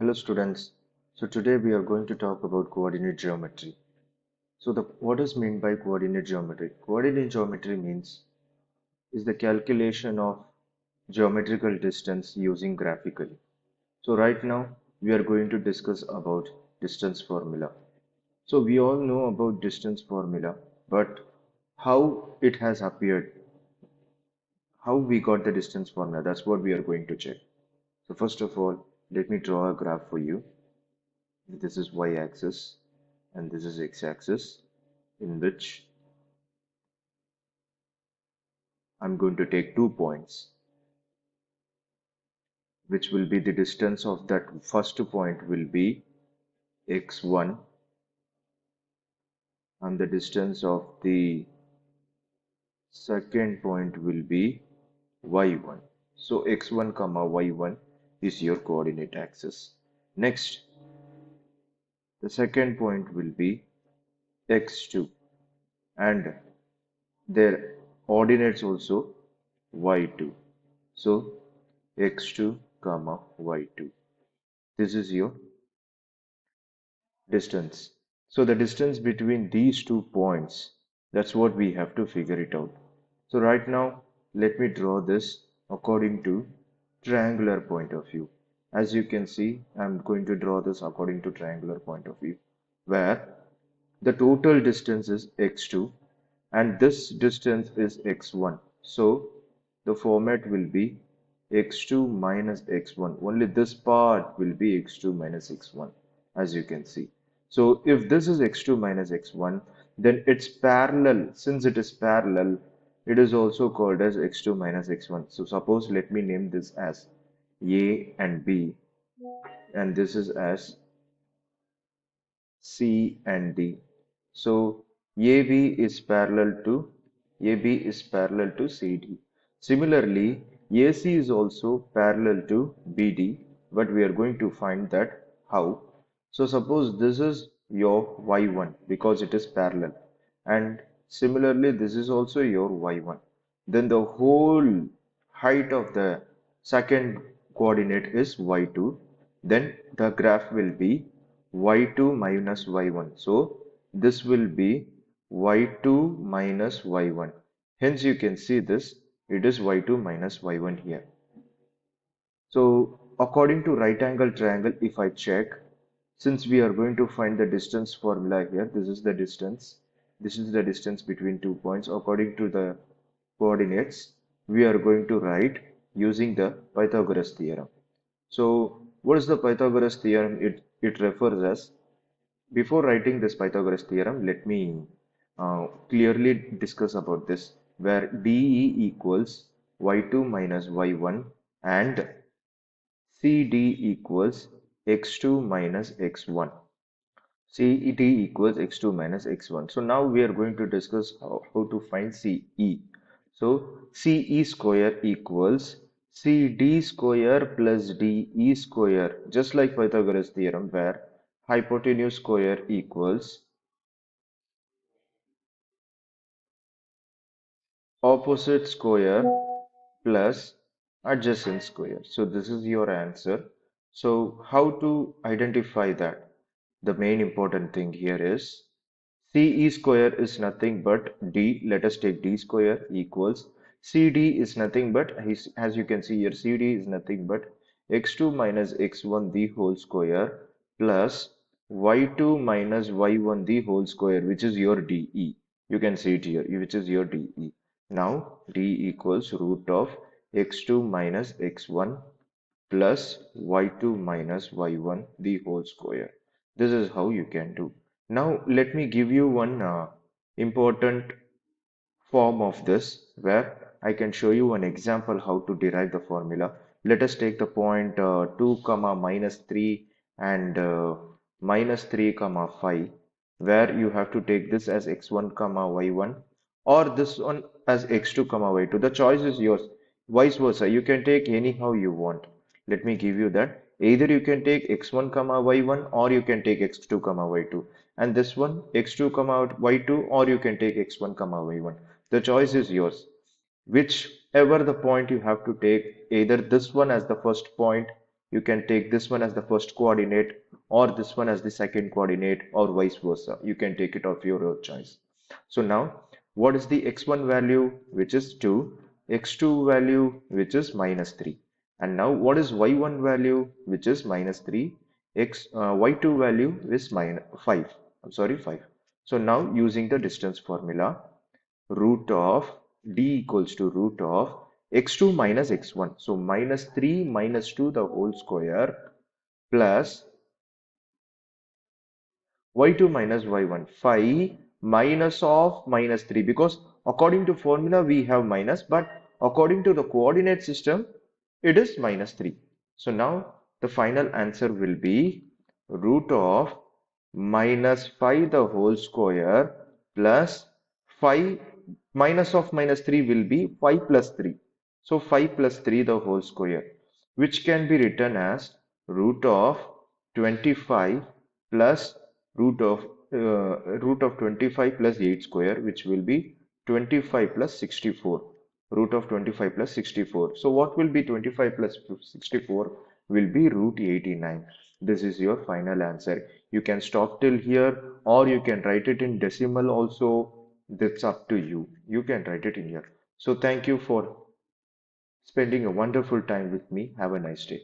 Hello students. So today we are going to talk about coordinate geometry. So what is meant by coordinate geometry? Coordinate geometry means is the calculation of geometrical distance using graphically. So right now we are going to discuss about distance formula. So we all know about distance formula, but how it has appeared, how we got the distance formula, that's what we are going to check. So first of all, let me draw a graph for you. This is y-axis and this is x-axis in which I'm going to take 2 points, which will be the distance of that first point will be x1 and the distance of the second point will be y1. So x1 comma y1 is your coordinate axis. Next, the second point will be x2 and their ordinates also y2. So x2 comma y2. This is your distance. So the distance between these 2 points, that's what we have to figure it out. So right now, let me draw this according to triangular point of view. As you can see, I'm going to draw this according to triangular point of view, where the total distance is x2 and this distance is x1. So the format will be x2 minus x1. Only this part will be x2 minus x1, as you can see. So if this is x2 minus x1, then it's parallel. Since it is parallel, it is also called as x2 minus x1. So suppose let me name this as A and B, and this is as C and D. So AB is parallel to CD. Similarly, AC is also parallel to BD, but we are going to find that how. So suppose this is your Y1 because it is parallel, and similarly this is also your Y1. Then the whole height of the second coordinate is y2, then the graph will be y2 minus y1. So this will be y2 minus y1. Hence you can see this, it is y2 minus y1 here. So according to right angle triangle, if I check, since we are going to find the distance formula here, this is the distance. This is the distance between 2 points. According to the coordinates, we are going to write using the Pythagoras theorem. So what is the Pythagoras theorem? It refers as, before writing this Pythagoras theorem, let me clearly discuss about this, where DE equals y2 minus y1 and CD equals x2 minus x1. CET equals x2 minus x1. So now we are going to discuss how to find CE. So CE square equals CD square plus DE square, just like Pythagoras theorem, where hypotenuse square equals opposite square plus adjacent square. So this is your answer. So how to identify that? The main important thing here is CE square is nothing but D. Let us take D square equals CD is nothing but, as you can see here, CD is nothing but x2 minus x1 the whole square plus y2 minus y1 the whole square, which is your DE. You can see it here, which is your DE. Now D equals root of x2 minus x1 plus y2 minus y1 the whole square. This is how you can do. Now let me give you one important form of this where I can show you an example how to derive the formula. Let us take the point 2 comma minus 3 and minus 3 comma 5, where you have to take this as x1 comma y1 or this one as x2 comma y2. The choice is yours. Vice versa, you can take anyhow you want. Let me give you that. Either you can take x1 comma y1 or you can take x2 comma y2, and this one x2 comma y2, or you can take x1 comma y1. The choice is yours. Whichever the point you have to take, either this one as the first point You can take this one as the first coordinate or this one as the second coordinate or vice versa. You can take it of your own choice. So now, what is the x1 value, which is 2, x2 value, which is minus 3. And now, what is y1 value, which is minus 3, y2 value is minus 5. I'm sorry, 5. So now, using the distance formula, root of d equals to root of x2 minus x1. So minus 3 minus 2 the whole square plus y2 minus y1, 5 minus of minus 3, because according to formula we have minus, but according to the coordinate system it is minus 3. So now the final answer will be root of minus 5 the whole square plus 5 minus of minus 3 will be 5 plus 3. So 5 plus 3 the whole square, which can be written as root of 25 plus root of root of 25 plus 8 square, which will be 25 plus 64. Root of 25 plus 64. So what will be 25 plus 64 will be root 89. This is your final answer. You can stop till here or you can write it in decimal also. That's up to you. You can write it in here. So thank you for spending a wonderful time with me. Have a nice day.